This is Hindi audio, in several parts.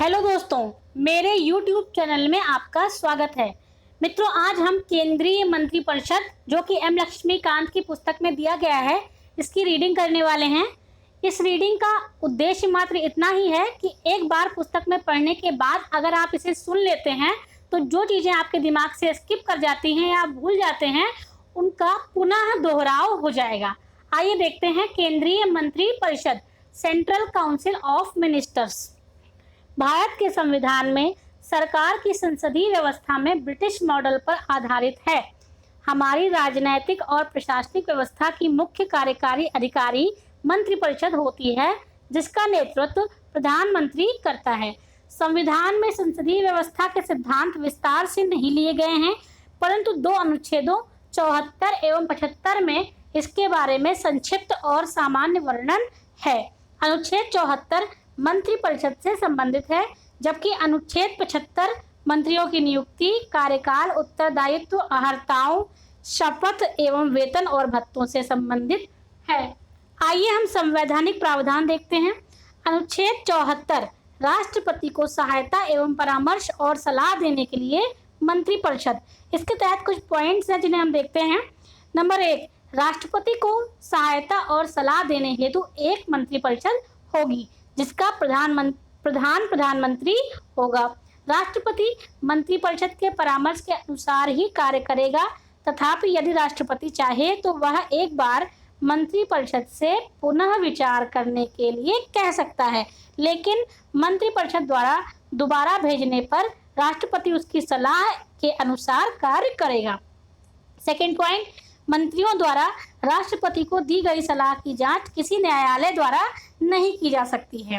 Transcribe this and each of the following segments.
हेलो दोस्तों, मेरे YouTube चैनल में आपका स्वागत है। मित्रों, आज हम केंद्रीय मंत्रिपरिषद जो कि एम लक्ष्मीकांत की पुस्तक में दिया गया है, इसकी रीडिंग करने वाले हैं। इस रीडिंग का उद्देश्य मात्र इतना ही है कि एक बार पुस्तक में पढ़ने के बाद अगर आप इसे सुन लेते हैं तो जो चीज़ें आपके दिमाग से स्किप कर जाती हैं या भूल जाते हैं, उनका पुनः दोहराव हो जाएगा। आइए देखते हैं केंद्रीय मंत्रिपरिषद, central council of ministers. Bharat के संविधान में सरकार की संसदीय व्यवस्था में ब्रिटिश मॉडल पर आधारित है। हमारी राजनैतिक और प्रशासनिक व्यवस्था की मुख्य कार्यकारी अधिकारी मंत्रिपरिषद होती है, जिसका नेतृत्व प्रधानमंत्री करता है। संविधान में संसदीय व्यवस्था के सिद्धांत विस्तार से नहीं लिए गए हैं, परंतु दो अनुच्छेदों 74 एवं 75 में इसके बारे में संक्षिप्त और सामान्य वर्णन है। अनुच्छेद 74 मंत्रिपरिषद से संबंधित है, जबकि अनुच्छेद 75 मंत्रियों की नियुक्ति, कार्यकाल, उत्तरदायित्व, अर्हताओं, शपथ एवं वेतन और भत्तों से संबंधित है। आइए हम संवैधानिक प्रावधान देखते हैं। अनुच्छेद 74 राष्ट्रपति को सहायता एवं परामर्श और सलाह देने के लिए मंत्रिपरिषद। इसके तहत कुछ पॉइंट्स हैं जिन्हें हम देखते हैं। नंबर 1, राष्ट्रपति को सहायता और सलाह देने हेतु एक मंत्रिपरिषद होगी, जिसका प्रधानमंत्री होगा। राष्ट्रपति मंत्रिपरिषद के परामर्श के अनुसार ही कार्य करेगा, तथापि यदि राष्ट्रपति चाहे तो वह एक बार मंत्रिपरिषद से पुनः विचार करने के लिए कह सकता है, लेकिन मंत्रिपरिषद द्वारा दोबारा भेजने पर राष्ट्रपति उसकी सलाह के अनुसार कार्य करेगा। सेकेंड पॉइंट, मंत्रियों द्वारा राष्ट्रपति को दी गई सलाह की जांच किसी न्यायालय द्वारा नहीं की जा सकती है।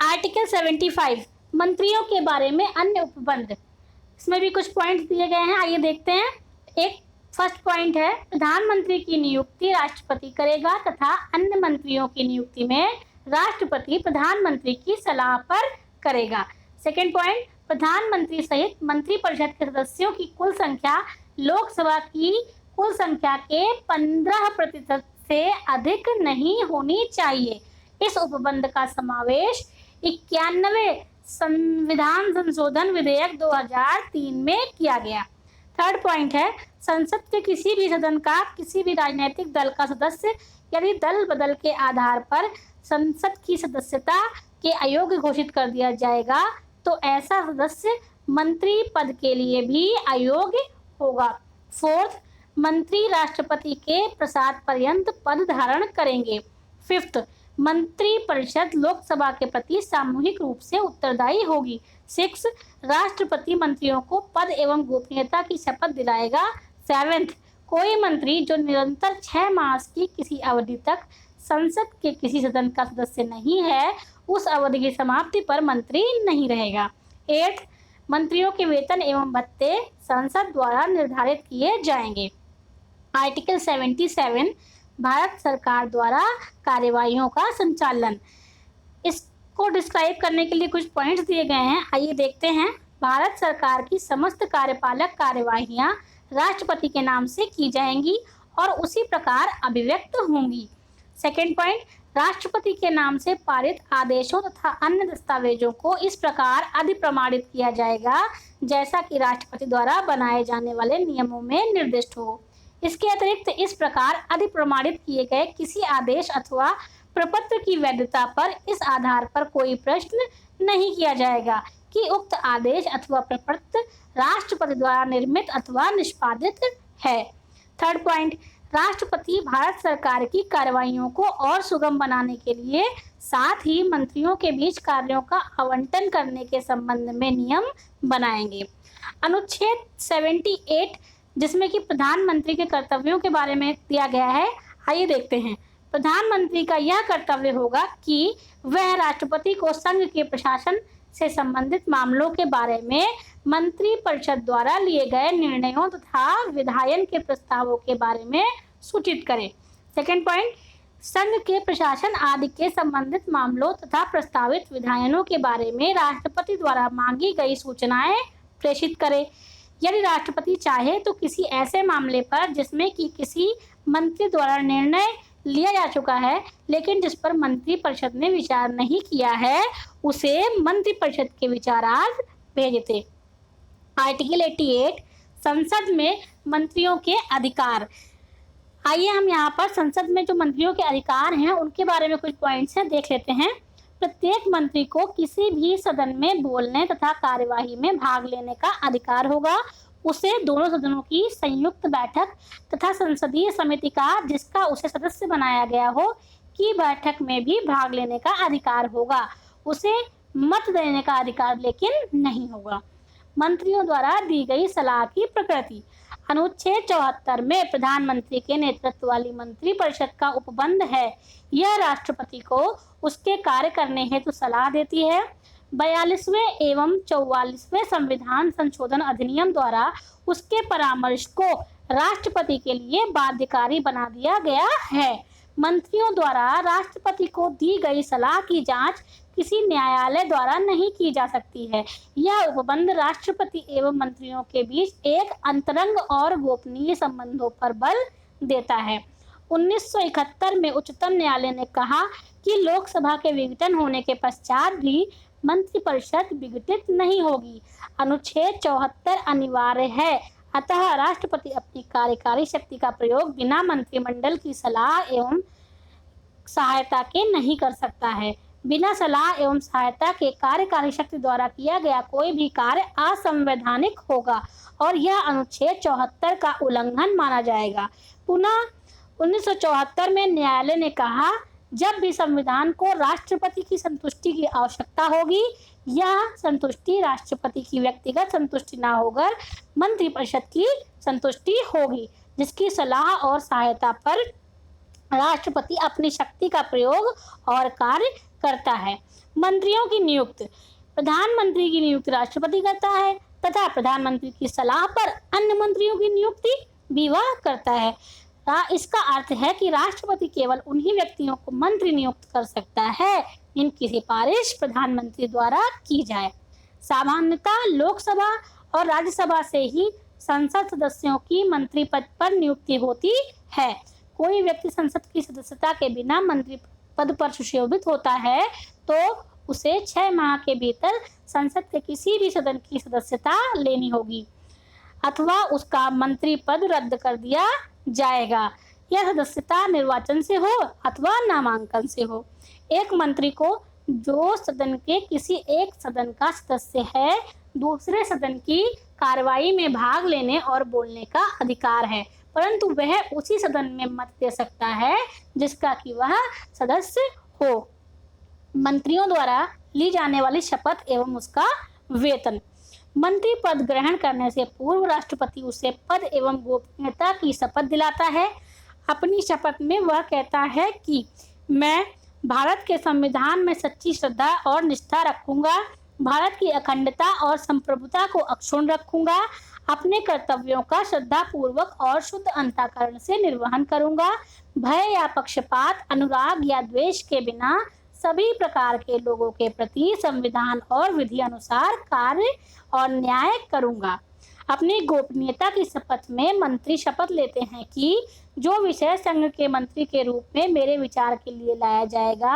आर्टिकल 75 मंत्रियों के बारे में अन्य उपबंध, इसमें भी कुछ पॉइंट्स दिए गए हैं, आइए देखते हैं। एक फर्स्ट पॉइंट है, प्रधानमंत्री की नियुक्ति राष्ट्रपति करेगा तथा अन्य मंत्रियों की नियुक्ति में राष्ट्रपति प्रधानमंत्री की सलाह पर करेगा। सेकेंड पॉइंट, प्रधानमंत्री सहित मंत्रिपरिषद के सदस्यों की कुल संख्या लोकसभा की कुल संख्या के 15% से अधिक नहीं होनी चाहिए। इस उपबंध का समावेश 91वें संविधान संशोधन विधेयक 2003 में किया गया। थर्ड पॉइंट है, संसद के किसी भी सदन का किसी भी राजनीतिक दल का सदस्य यदि दल बदल के आधार पर संसद की सदस्यता के अयोग्य घोषित कर दिया जाएगा तो ऐसा सदस्य मंत्री पद के लिए भी अयोग्य होगा। फोर्थ, मंत्री राष्ट्रपति के प्रसाद पर्यंत पद धारण करेंगे। फिफ्थ, मंत्रिपरिषद लोकसभा के प्रति सामूहिक रूप से उत्तरदायी होगी। सिक्स, राष्ट्रपति मंत्रियों को पद एवं गोपनीयता की शपथ दिलाएगा। सेवेंथ, कोई मंत्री जो निरंतर 6 मास की किसी अवधि तक संसद के किसी सदन का सदस्य नहीं है, उस अवधि की समाप्ति पर मंत्री नहीं रहेगा। एट्थ, मंत्रियों के वेतन एवं भत्ते संसद द्वारा निर्धारित किए जाएंगे। आर्टिकल 77 भारत सरकार द्वारा कार्यवाहियों का संचालन, इसको डिस्क्राइब करने के लिए कुछ पॉइंट्स दिए गए हैं, आइए देखते हैं। भारत सरकार की समस्त कार्यपालक कार्यवाहियां राष्ट्रपति के नाम से की जाएंगी और उसी प्रकार अभिव्यक्त होंगी। सेकेंड पॉइंट, राष्ट्रपति के नाम से पारित आदेशों तथा अन्य दस्तावेजों को इस प्रकार अधिप्रमाणित किया जाएगा जैसा कि राष्ट्रपति द्वारा बनाए जाने वाले नियमों में निर्दिष्ट हो। इसके अतिरिक्त इस प्रकार अधिप्रमाणित किए गए किसी आदेश अथवा प्रपत्र की वैधता पर इस आधार पर कोई प्रश्न नहीं किया जाएगा कि उक्त आदेश अथवा प्रपत्र राष्ट्रपति द्वारा निर्मित अथवा निष्पादित है। थर्ड पॉइंट, राष्ट्रपति भारत सरकार की कार्यवाहियों को और सुगम बनाने के लिए साथ ही मंत्रियों के बीच कार्यों का आवंटन करने के संबंध में नियम बनाएंगे। अनुच्छेद 78 जिसमें कि प्रधानमंत्री के कर्तव्यों के बारे में दिया गया है, आइए देखते हैं। प्रधानमंत्री का यह कर्तव्य होगा कि वह राष्ट्रपति को संघ के प्रशासन से संबंधित मामलों के बारे में मंत्रिपरिषद द्वारा लिए गए निर्णयों तथा विधायन के प्रस्तावों के बारे में सूचित करे। सेकेंड पॉइंट, संघ के प्रशासन आदि के संबंधित मामलों तथा प्रस्तावित विधायनों के बारे में राष्ट्रपति द्वारा मांगी गई सूचनाएं प्रेषित करे। यदि राष्ट्रपति चाहे तो किसी ऐसे मामले पर जिसमें कि किसी मंत्री द्वारा निर्णय लिया जा चुका है, लेकिन जिस पर मंत्रिपरिषद ने विचार नहीं किया है, उसे मंत्रिपरिषद के विचारार्थ भेजते। आर्टिकल 88 संसद में मंत्रियों के अधिकार। आइए हम यहाँ पर संसद में जो मंत्रियों के अधिकार हैं उनके बारे में कुछ पॉइंट्स हैं, देख लेते हैं। प्रत्येक मंत्री को किसी भी सदन में बोलने तथा कार्यवाही में भाग लेने का अधिकार होगा। उसे दोनों सदनों की संयुक्त बैठक तथा संसदीय समिति का जिसका उसे सदस्य बनाया गया हो की बैठक में भी भाग लेने का अधिकार होगा। उसे मत देने का अधिकार लेकिन नहीं होगा। मंत्रियों द्वारा दी गई सलाह की प्रकृति। अनुच्छेद 74 में प्रधानमंत्री के नेतृत्व वाली मंत्रिपरिषद का उपबंध है। यह राष्ट्रपति को उसके कार्य करने हेतु सलाह देती है। 42वें एवं 44वें संविधान संशोधन अधिनियम द्वारा उसके परामर्श को राष्ट्रपति के लिए बाध्यकारी बना दिया गया है। मंत्रियों द्वारा राष्ट्रपति को दी गई सलाह की जांच किसी न्यायालय द्वारा नहीं की जा सकती है। यह उपबंध राष्ट्रपति एवं मंत्रियों के बीच एक अंतरंग और गोपनीय संबंधों पर बल देता है। 1971 में उच्चतम न्यायालय ने कहा कि लोकसभा के विघटन होने के पश्चात भी मंत्रिपरिषद विघटित नहीं होगी। अनुच्छेद 74 अनिवार्य है, अतः राष्ट्रपति अपनी कार्यकारी शक्ति का प्रयोग बिना मंत्रिमंडल की सलाह एवं सहायता के नहीं कर सकता है। बिना सलाह एवं सहायता के कार्यकारी शक्ति द्वारा किया गया कोई भी कार्य असंवैधानिक होगा और यह अनुच्छेद 74 का उल्लंघन माना जाएगा। पुनः 1974 में न्यायालय ने कहा, जब भी संविधान को राष्ट्रपति की संतुष्टि की आवश्यकता होगी, यह संतुष्टि राष्ट्रपति की व्यक्तिगत संतुष्टि न होकर मंत्रिपरिषद की संतुष्टि होगी, जिसकी सलाह और सहायता पर राष्ट्रपति अपनी शक्ति का प्रयोग और कार्य करता है। मंत्रियों की नियुक्ति। प्रधानमंत्री की नियुक्ति राष्ट्रपति करता है तथा प्रधानमंत्री की सलाह पर अन्य मंत्रियों की नियुक्ति भी वह करता है। इसका अर्थ है कि राष्ट्रपति केवल उन्हीं व्यक्तियों को मंत्री नियुक्त कर सकता है जिनकी सिफारिश प्रधानमंत्री द्वारा की जाए। सामान्यतः लोकसभा और राज्यसभा से ही संसद सदस्यों की मंत्री पद पर नियुक्ति होती है। कोई व्यक्ति संसद की सदस्यता के बिना मंत्री पद पर सुशोभित होता है तो उसे 6 माह के भीतर संसद के किसी भी सदन की सदस्यता लेनी होगी अथवा उसका मंत्री पद रद्द कर दिया जाएगा। यह सदस्यता निर्वाचन से हो अथवा नामांकन से हो। एक मंत्री को जो सदन के किसी एक सदन का सदस्य है, दूसरे सदन की कार्रवाई में भाग लेने और बोलने का अधिकार है, परंतु वह उसी सदन में मत दे सकता है जिसका कि वह सदस्य हो। मंत्रियों द्वारा ली जाने वाली शपथ एवं उसका वेतन। मंत्री पद ग्रहण करने से पूर्व राष्ट्रपति उसे पद एवं गोपनीयता की शपथ दिलाता है। अपनी शपथ में वह कहता है कि मैं भारत के संविधान में सच्ची श्रद्धा और निष्ठा रखूंगा, भारत की अखंडता और संप्रभुता को अक्षुण्ण रखूंगा, अपने कर्तव्यों का श्रद्धा पूर्वक और शुद्ध अंतःकरण से निर्वहन करूंगा, भय या पक्षपात, अनुराग या द्वेष के बिना सभी प्रकार के लोगों के प्रति संविधान और विधि अनुसार कार्य और न्याय करूंगा। अपनी गोपनीयता की शपथ में मंत्री शपथ लेते हैं कि जो विषय संघ के मंत्री के रूप में मेरे विचार के लिए लाया जाएगा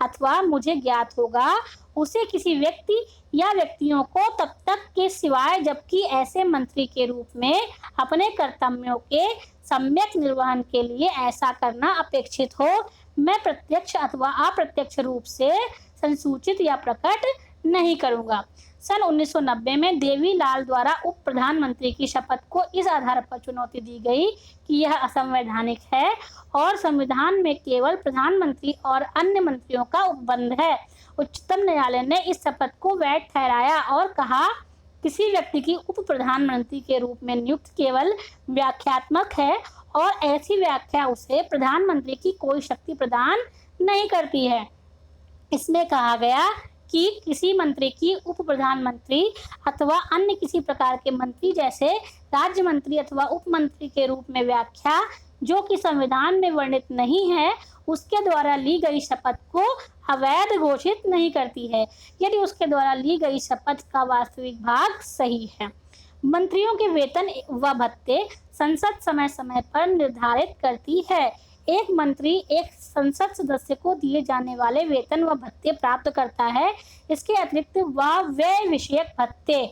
अथवा मुझे ज्ञात होगा, उसे किसी व्यक्ति या व्यक्तियों को तब तक के सिवाय जबकि ऐसे मंत्री के रूप में अपने कर्तव्यों के सम्यक निर्वहन के लिए ऐसा करना अपेक्षित हो, मैं प्रत्यक्ष अथवा अप्रत्यक्ष रूप से संसूचित या प्रकट नहीं करूंगा। सन 1990 में देवीलाल द्वारा उप प्रधानमंत्री की शपथ को इस आधार पर चुनौती दी गई कि यह असंवैधानिक है और संविधान में केवल प्रधानमंत्री और अन्य मंत्रियों का उपबंध है। उच्चतम न्यायालय ने इस शपथ को वैध ठहराया और कहा, किसी व्यक्ति की उप प्रधानमंत्री के रूप में नियुक्ति केवल व्याख्यात्मक है और ऐसी व्याख्या उसे प्रधानमंत्री की कोई शक्ति प्रदान नहीं करती है। इसमें कहा गया कि किसी मंत्री की उप प्रधानमंत्री अथवा अन्य किसी प्रकार के मंत्री जैसे राज्य मंत्री अथवा उप मंत्री के रूप में व्याख्या जो कि संविधान में वर्णित नहीं है, उसके द्वारा ली गई शपथ को अवैध घोषित नहीं करती है, यदि उसके द्वारा ली गई शपथ का वास्तविक भाग सही है। मंत्रियों के वेतन व भत्ते संसद समय समय पर निर्धारित करती है। एक मंत्री एक संसद सदस्य को दिए जाने वाले वेतन व भत्ते प्राप्त करता है। इसके अतिरिक्त वह व्यय विषयक भत्ते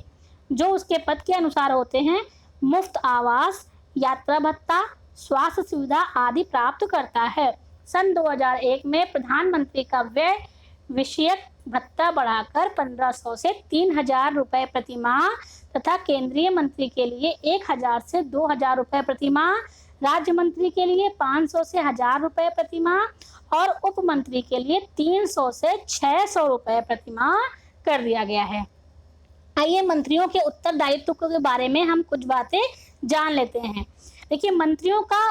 जो उसके पद के अनुसार होते हैं, मुफ्त आवास, यात्रा भत्ता, स्वास्थ्य सुविधा आदि प्राप्त करता है। सन 2001 में प्रधानमंत्री का व्यय विषयक भत्ता बढ़ाकर 1500 से 3000 रुपए प्रति माह तथा केंद्रीय मंत्री के लिए 1000 से 2000 रुपए प्रति माह, राज्य मंत्री के लिए 500 से 1000 रुपए प्रति माह और उप मंत्री के लिए 300 से 600 रुपए प्रति माह कर दिया गया है। आइए मंत्रियों के उत्तरदायित्व के बारे में हम कुछ बातें जान लेते हैं। देखिए, मंत्रियों का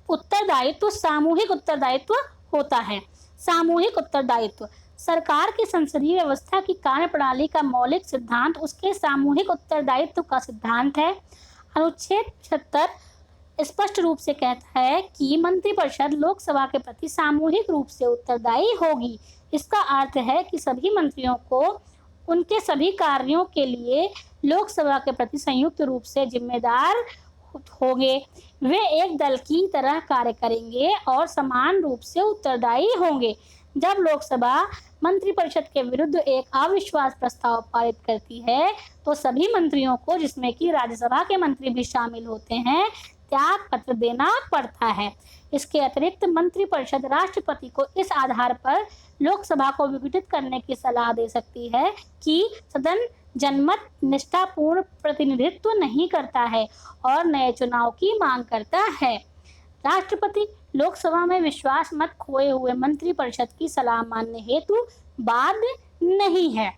उत्तरदायित्व सामूहिक उत्तरदायित्व होता है। सामूहिक उत्तरदायित्व सरकार की संसदीय व्यवस्था की कार्यप्रणाली का मौलिक सिद्धांत उसके सामूहिक उत्तरदायित्व का सिद्धांत है। अनुच्छेद 76 स्पष्ट रूप से कहता है कि मंत्रिपरिषद लोकसभा के प्रति सामूहिक रूप से उत्तरदायी होगी। इसका अर्थ है कि सभी मंत्रियों को उनके सभी कार्यों के लिए लोकसभा के प्रति संयुक्त रूप से जिम्मेदार होंगे। वे एक दल की तरह कार्य करेंगे और समान रूप से उत्तरदायी होंगे। जब लोकसभा मंत्रिपरिषद के विरुद्ध एक अविश्वास प्रस्ताव पारित करती है तो सभी मंत्रियों को, जिसमें कि राज्यसभा के मंत्री भी शामिल होते हैं, त्याग पत्र देना पड़ता है। इसके अतिरिक्त मंत्रिपरिषद राष्ट्रपति को इस आधार पर लोकसभा को विघटित करने की सलाह दे सकती है कि सदन जनमत निष्ठापूर्ण प्रतिनिधित्व नहीं करता है और नए चुनाव की मांग करता है। राष्ट्रपति लोकसभा में विश्वास मत खोए हुए मंत्रिपरिषद की सलाह मानने हेतु बाध्य नहीं है।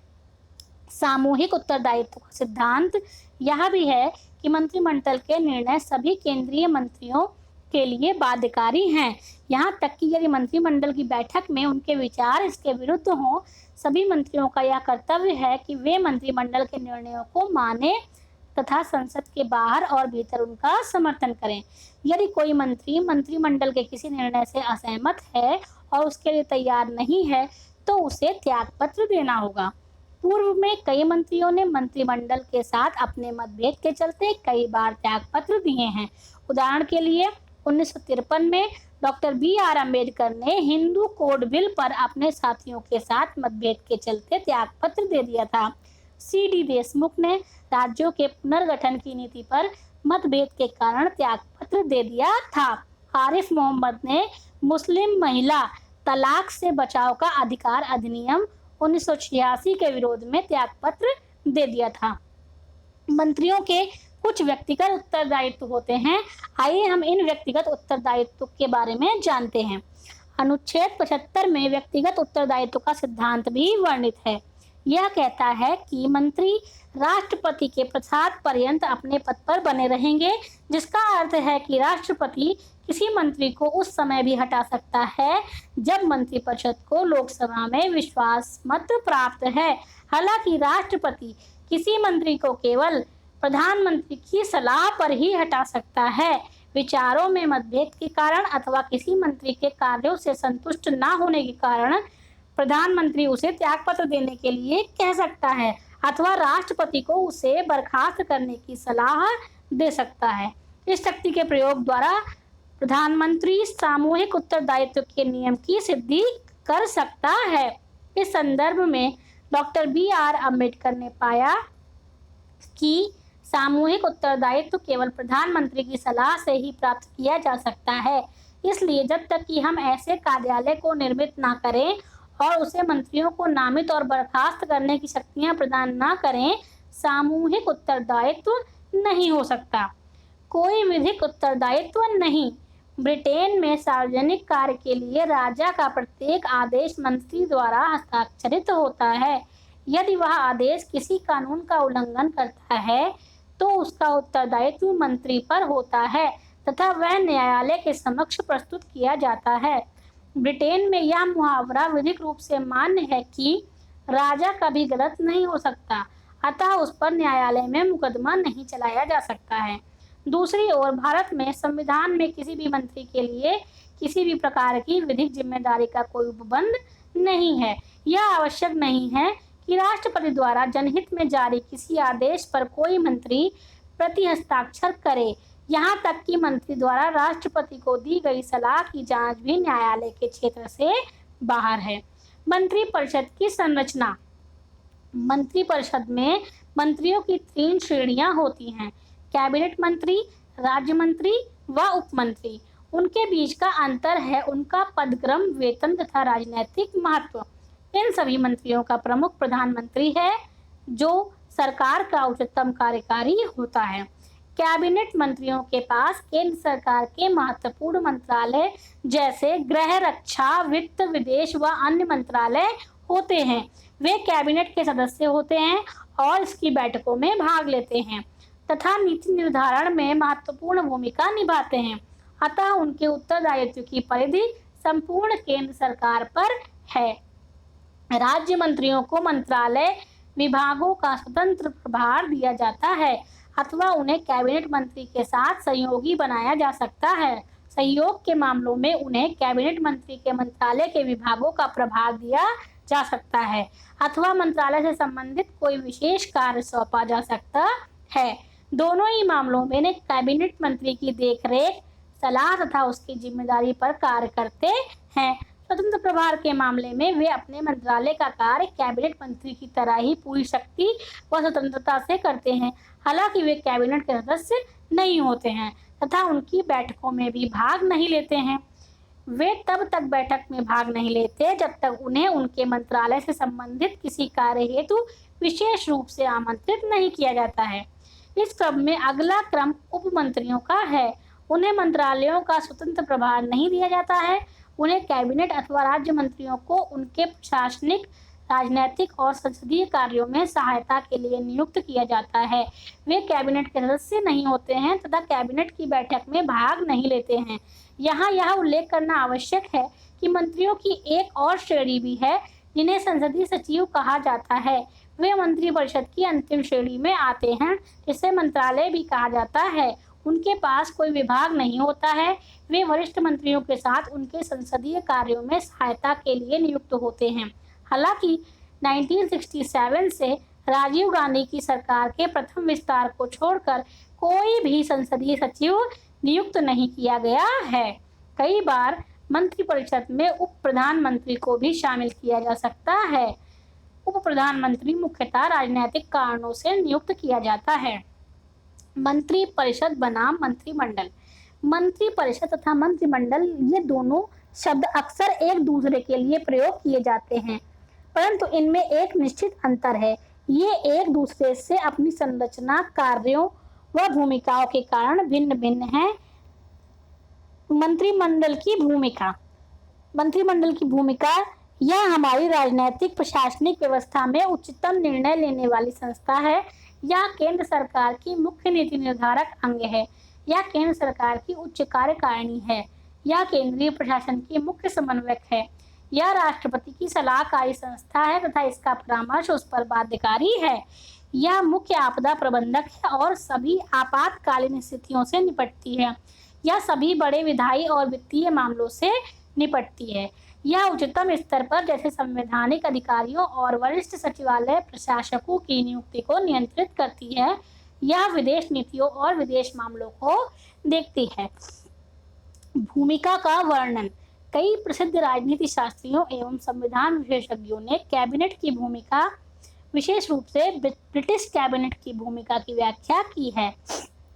सामूहिक उत्तरदायित्व का सिद्धांत यह भी है कि मंत्रिमंडल के निर्णय सभी केंद्रीय मंत्रियों के लिए बाध्यकारी हैं। यहाँ तक कि यदि मंत्रिमंडल की बैठक में उनके विचार इसके विरुद्ध हों, सभी मंत्रियों का यह कर्तव्य है कि वे मंत्रिमंडल के निर्णयों को माने तथा संसद के बाहर और भीतर उनका समर्थन करें। यदि कोई मंत्री मंत्रिमंडल के किसी निर्णय से असहमत है और उसके लिए तैयार नहीं है तो उसे त्यागपत्र देना होगा। पूर्व में कई मंत्रियों ने मंत्रिमंडल के साथ अपने मतभेद के चलते कई बार त्यागपत्र दिए हैं। उदाहरण के लिए 1953 में डॉक्टर BR अम्बेडकर ने हिंदू कोड बिल पर अपने साथियों के साथ मतभेद के चलते त्यागपत्र दे दिया था। CD देशमुख ने राज्यों के पुनर्गठन की नीति पर मतभेद के कारण त्यागपत्र दे दिया था। आरिफ मोहम्मद ने मुस्लिम महिला तलाक से बचाव का अधिकार अधिनियम 1986 के विरोध में त्यागपत्र दे दिया था। मंत्रियों के कुछ व्यक्तिगत उत्तरदायित्व होते हैं। आइए हम इन व्यक्तिगत उत्तरदायित्व के बारे में जानते हैं। अनुच्छेद 75 में व्यक्तिगत उत्तरदायित्व का सिद्धांत भी वर्णित है। यह कहता है कि मंत्री राष्ट्रपति के प्रसाद पर्यंत अपने पद पर बने रहेंगे, जिसका अर्थ है कि राष्ट्रपति किसी मंत्री को उस समय भी हटा सकता है जब मंत्रिपरिषद को लोकसभा में विश्वास मत प्राप्त है। हालांकि राष्ट्रपति किसी मंत्री को केवल प्रधानमंत्री की सलाह पर ही हटा सकता है। विचारों में मतभेद के कारण अथवा किसी मंत्री के कार्यों से संतुष्ट न होने के कारण प्रधानमंत्री उसे त्यागपत्र देने के लिए कह सकता है अथवा राष्ट्रपति को उसे बर्खास्त करने की सलाह दे सकता है। इस शक्ति के प्रयोग द्वारा प्रधानमंत्री सामूहिक उत्तरदायित्व के नियम की सिद्धि कर सकता है। इस संदर्भ में डॉक्टर BR अम्बेडकर ने पाया कि सामूहिक उत्तरदायित्व केवल प्रधानमंत्री की सलाह से ही प्राप्त किया जा सकता है। इसलिए जब तक कि हम ऐसे कार्यालय को निर्मित ना करें और उसे मंत्रियों को नामित और बर्खास्त करने की शक्तियां प्रदान ना करें, सामूहिक उत्तरदायित्व नहीं हो सकता। कोई विधिक उत्तरदायित्व नहीं। ब्रिटेन में सार्वजनिक कार्य के लिए राजा का प्रत्येक आदेश मंत्री द्वारा हस्ताक्षरित होता है। यदि वह आदेश किसी कानून का उल्लंघन करता है तो उसका उत्तरदायित्व मंत्री पर होता है तथा वह न्यायालय के समक्ष प्रस्तुत किया जाता है। ब्रिटेन में यह मुहावरा विधिक रूप से मान्य है कि राजा कभी गलत नहीं हो सकता, अतः उस पर न्यायालय में मुकदमा नहीं चलाया जा सकता है। दूसरी ओर भारत में संविधान में किसी भी मंत्री के लिए किसी भी प्रकार की विधिक जिम्मेदारी का कोई उपबंध नहीं है। यह आवश्यक नहीं है कि राष्ट्रपति द्वारा जनहित में जारी किसी आदेश पर कोई मंत्री प्रति हस्ताक्षर करे। यहाँ तक कि मंत्री द्वारा राष्ट्रपति को दी गई सलाह की जांच भी न्यायालय के क्षेत्र से बाहर है। मंत्रिपरिषद की संरचना। मंत्रिपरिषद में मंत्रियों की 3 श्रेणियां होती हैं: कैबिनेट मंत्री, राज्य मंत्री व उपमंत्री। उनके बीच का अंतर है उनका पदक्रम, वेतन तथा राजनीतिक महत्व। इन सभी मंत्रियों का प्रमुख प्रधानमंत्री है, जो सरकार का उच्चतम कार्यकारी होता है। कैबिनेट मंत्रियों के पास केंद्र सरकार के महत्वपूर्ण मंत्रालय जैसे गृह, रक्षा, वित्त, विदेश व अन्य मंत्रालय होते हैं। वे कैबिनेट के सदस्य होते हैं और इसकी बैठकों में भाग लेते हैं तथा नीति निर्धारण में महत्वपूर्ण भूमिका निभाते हैं। अतः उनके उत्तरदायित्व की परिधि संपूर्ण केंद्र सरकार पर है। राज्य मंत्रियों को मंत्रालय विभागों का स्वतंत्र प्रभार दिया जाता है अथवा उन्हें कैबिनेट मंत्री के साथ सहयोगी बनाया जा सकता है। सहयोग के मामलों में उन्हें कैबिनेट मंत्री के मंत्रालय के विभागों का प्रभार दिया जा सकता है अथवा मंत्रालय से संबंधित कोई विशेष कार्य सौंपा जा सकता है। दोनों ही मामलों में कैबिनेट मंत्री की देखरेख, सलाह तथा उसकी जिम्मेदारी पर कार्य करते हैं। स्वतंत्र प्रभार के मामले में वे अपने मंत्रालय का कार्य कैबिनेट मंत्री की तरह ही पूरी शक्ति व स्वतंत्रता से करते हैं। हालांकि वे कैबिनेट के सदस्य नहीं होते हैं तथा उनकी बैठकों में भी भाग नहीं लेते हैं। वे तब तक बैठक में भाग नहीं लेते जब तक उन्हें उनके मंत्रालय से संबंधित किसी कार्य हेतु विशेष रूप से आमंत्रित नहीं किया जाता है। इस क्रम में अगला क्रम उप मंत्रियों का है। उन्हें मंत्रालयों का स्वतंत्र प्रभार नहीं दिया जाता है। उन्हें कैबिनेट अथवा राज्य मंत्रियों को उनके प्रशासनिक, राजनीतिक और संसदीय कार्यों में सहायता के लिए नियुक्त किया जाता है। वे कैबिनेट के सदस्य नहीं होते हैं तथा कैबिनेट की बैठक में भाग नहीं लेते हैं। यहाँ यह उल्लेख करना आवश्यक है कि मंत्रियों की एक और श्रेणी भी है जिन्हें संसदीय सचिव कहा जाता है। वे मंत्रिपरिषद की अंतिम श्रेणी में आते हैं, जिसे मंत्रालय भी कहा जाता है। उनके पास कोई विभाग नहीं होता है। वे वरिष्ठ मंत्रियों के साथ उनके संसदीय कार्यों में सहायता के लिए नियुक्त होते हैं। हालांकि 1967 से राजीव गांधी की सरकार के प्रथम विस्तार को छोड़कर कोई भी संसदीय सचिव नियुक्त नहीं किया गया है। कई बार मंत्रिपरिषद में उप प्रधानमंत्री को भी शामिल किया जा सकता है। उप प्रधानमंत्री मुख्यतः राजनीतिक कारणों से नियुक्त किया जाता है। मंत्रिपरिषद बनाम मंत्रिमंडल। मंत्रिपरिषद तथा मंत्रिमंडल ये दोनों शब्द अक्सर एक दूसरे के लिए प्रयोग किए जाते हैं, परंतु इनमें एक निश्चित अंतर है। ये एक दूसरे से अपनी संरचना, कार्यों व भूमिकाओं के कारण भिन्न भिन्न हैं। मंत्रिमंडल की भूमिका यह हमारी राजनीतिक प्रशासनिक व्यवस्था में उच्चतम निर्णय लेने वाली संस्था है। यह केंद्र सरकार की मुख्य नीति निर्धारक अंग है। यह केंद्र सरकार की उच्च कार्यकारिणी है। यह केंद्रीय प्रशासन की मुख्य समन्वयक है। यह राष्ट्रपति की सलाहकारी संस्था है तथा इसका परामर्श उस पर बाध्यकारी है। यह मुख्य आपदा प्रबंधक है और सभी आपातकालीन स्थितियों से निपटती है। यह सभी बड़े विधायी और वित्तीय मामलों से निपटती है। यह उच्चतम स्तर पर जैसे संवैधानिक अधिकारियों और वरिष्ठ सचिवालय प्रशासकों की नियुक्ति को नियंत्रित करती है। यह विदेश नीतियों और विदेश मामलों को देखती है। भूमिका का वर्णन। कई प्रसिद्ध राजनीति शास्त्रियों एवं संविधान विशेषज्ञों ने कैबिनेट की भूमिका, विशेष रूप से ब्रिटिश कैबिनेट की भूमिका की व्याख्या की है,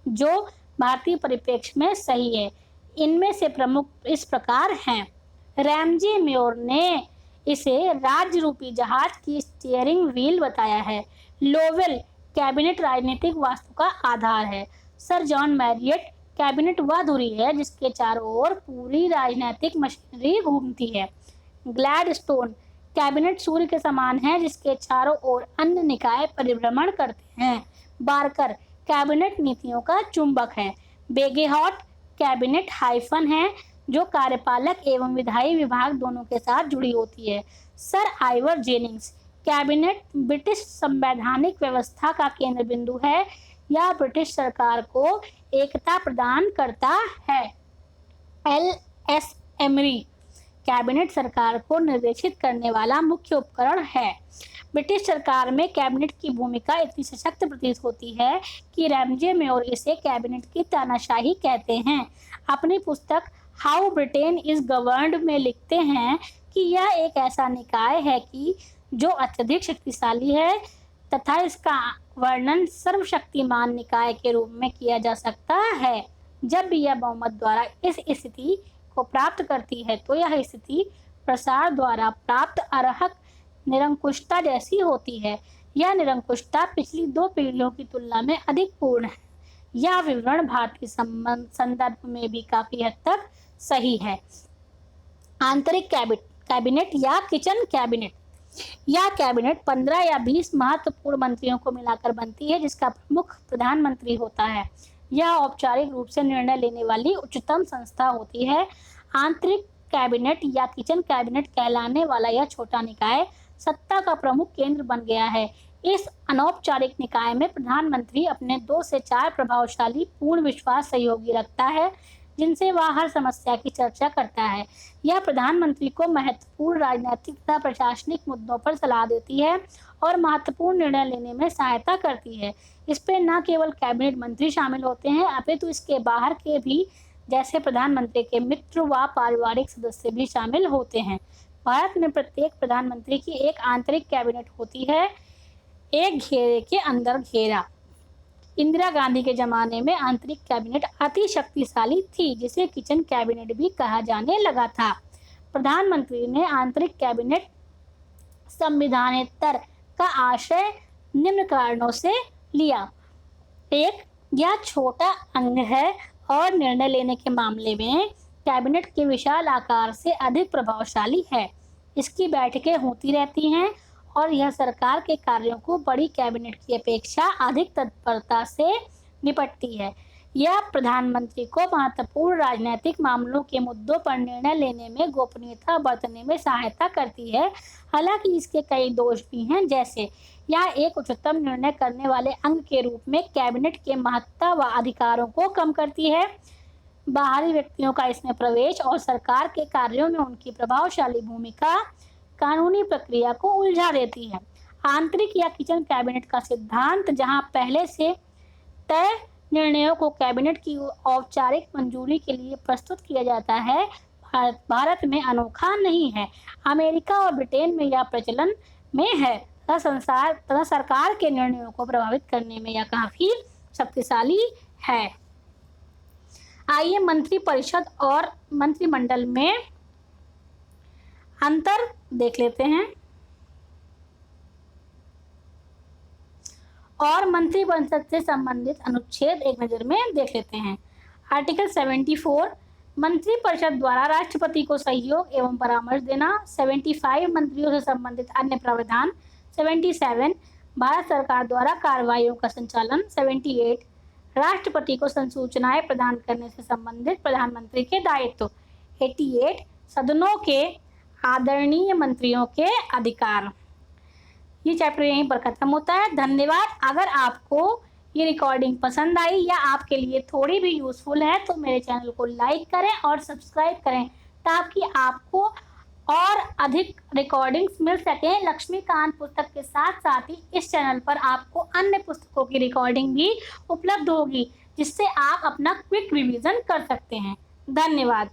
जो भारतीय परिप्रेक्ष्य में सही है। इनमें से प्रमुख इस प्रकार हैं। रैमजे मेयर ने इसे राज्य रूपी जहाज की स्टीयरिंग व्हील बताया है। लोवेल, कैबिनेट राजनीतिक वास्तु का आधार है। सर जॉन मैरियट, कैबिनेट वह धुरी है जिसके चारों ओर पूरी राजनीतिक मशीनरी घूमती है। ग्लैडस्टोन, कैबिनेट सूर्य के समान है जिसके चारों ओर अन्य निकाय परिभ्रमण करते हैं। बारकर, कैबिनेट नीतियों का चुंबक है। बेगेहॉट, कैबिनेट हाइफन है जो कार्यपालक एवं विधायी विभाग दोनों के साथ जुड़ी होती है। Sir Ivor Jennings, cabinet British संवैधानिक व्यवस्था का केंद्र बिंदु है। यह ब्रिटिश सरकार को एकता प्रदान करता है। एल.एस. एमरी, कैबिनेट सरकार को निर्देशित करने वाला मुख्य उपकरण है। ब्रिटिश सरकार में कैबिनेट की भूमिका इतनी सशक्त प्रतीत होती है कि रैमजे मेयर इसे कैबिनेट की तानाशाही कहते हैं। अपनी पुस्तक हाउ ब्रिटेन इज गवर्नड में लिखते हैं कि यह एक ऐसा निकाय है कि जो अत्यधिक शक्तिशाली है तथा इसका वर्णन सर्वशक्तिमान निकाय के रूप में किया जा सकता है। जब भी यह बहुमत द्वारा इस स्थिति को प्राप्त करती है तो यह स्थिति प्रसार द्वारा प्राप्त अर्हक निरंकुशता जैसी होती है। यह निरंकुशता पिछली 2 पीढ़ियों की तुलना में अधिक पूर्ण है। यह विवरण भारतीय संदर्भ में भी काफी हद तक सही है। आंतरिक कैबिनेट या किचन कैबिनेट। यह कैबिनेट 15 या 20 महत्वपूर्ण मंत्रियों को मिलाकर बनती है, जिसका प्रमुख प्रधानमंत्री होता है। यह औपचारिक रूप से निर्णय लेने वाली उच्चतम संस्था होती है। आंतरिक कैबिनेट या किचन कैबिनेट कहलाने वाला यह छोटा निकाय सत्ता का प्रमुख केंद्र बन गया है। इस अनौपचारिक निकाय में प्रधानमंत्री अपने 2 से 4 प्रभावशाली पूर्ण विश्वास सहयोगी रखता है, जिनसे वह हर समस्या की चर्चा करता है। यह प्रधानमंत्री को महत्वपूर्ण राजनीतिक तथा प्रशासनिक मुद्दों पर सलाह देती है और महत्वपूर्ण निर्णय लेने में सहायता करती है। इसमें न केवल कैबिनेट मंत्री शामिल होते हैं, अपितु इसके बाहर के भी जैसे प्रधानमंत्री के मित्र व पारिवारिक सदस्य भी शामिल होते हैं। भारत में प्रत्येक प्रधानमंत्री की एक आंतरिक कैबिनेट होती है, एक घेरे के अंदर घेरा। इंदिरा गांधी के जमाने में आंतरिक कैबिनेट अति शक्तिशाली थी, जिसे किचन कैबिनेट भी कहा जाने लगा था। प्रधानमंत्री ने आंतरिक कैबिनेट संविधानेतर का आशय निम्न कारणों से लिया। 1. यह छोटा अंग है और निर्णय लेने के मामले में कैबिनेट के विशाल आकार से अधिक प्रभावशाली है। इसकी बैठकें होती रहती हैं और यह सरकार के कार्यों को बड़ी कैबिनेट की अपेक्षा अधिक तत्परता से निपटती है। यह प्रधानमंत्री को महत्वपूर्ण राजनीतिक मामलों के मुद्दों पर निर्णय लेने में गोपनीयता बरतने में सहायता करती है। हालांकि इसके कई दोष भी हैं, जैसे यह एक उच्चतम निर्णय करने वाले अंग के रूप में कैबिनेट के महत्ता व अधिकारों को कम करती है। बाहरी व्यक्तियों का इसमें प्रवेश और सरकार के कार्यों में उनकी प्रभावशाली भूमिका कानूनी प्रक्रिया को उलझा देती है। आंतरिक या किचन कैबिनेट का सिद्धांत, जहां पहले से तय निर्णयों को कैबिनेट की औपचारिक मंजूरी के लिए प्रस्तुत किया जाता है, भारत में अनोखा नहीं है। अमेरिका और ब्रिटेन में यह प्रचलन में है तथा सरकार के निर्णयों को प्रभावित करने में यह काफी शक्तिशाली है। आइए मंत्रिपरिषद और मंत्रिमंडल में अंतर देख लेते हैं और मंत्रिपरिषद से संबंधित अनुच्छेद एक नजर में देख लेते हैं। आर्टिकल 74 मंत्रिपरिषद द्वारा राष्ट्रपति को सहयोग एवं परामर्श देना। 75 मंत्रियों से संबंधित अन्य प्रावधान। 77 भारत सरकार द्वारा कार्रवाइयों का संचालन। 78 राष्ट्रपति को संसूचनाएं प्रदान करने से संबंधित प्रधानमंत्री के दायित्व। 88 सदनों के आदरणीय मंत्रियों के अधिकार। ये चैप्टर यहीं पर खत्म होता है। धन्यवाद। अगर आपको ये रिकॉर्डिंग पसंद आई या आपके लिए थोड़ी भी यूजफुल है तो मेरे चैनल को लाइक करें और सब्सक्राइब करें ताकि आपको और अधिक रिकॉर्डिंग्स मिल सकें। लक्ष्मीकांत पुस्तक के साथ साथ ही इस चैनल पर आपको अन्य पुस्तकों की रिकॉर्डिंग भी उपलब्ध होगी, जिससे आप अपना क्विक रिवीजन कर सकते हैं। धन्यवाद।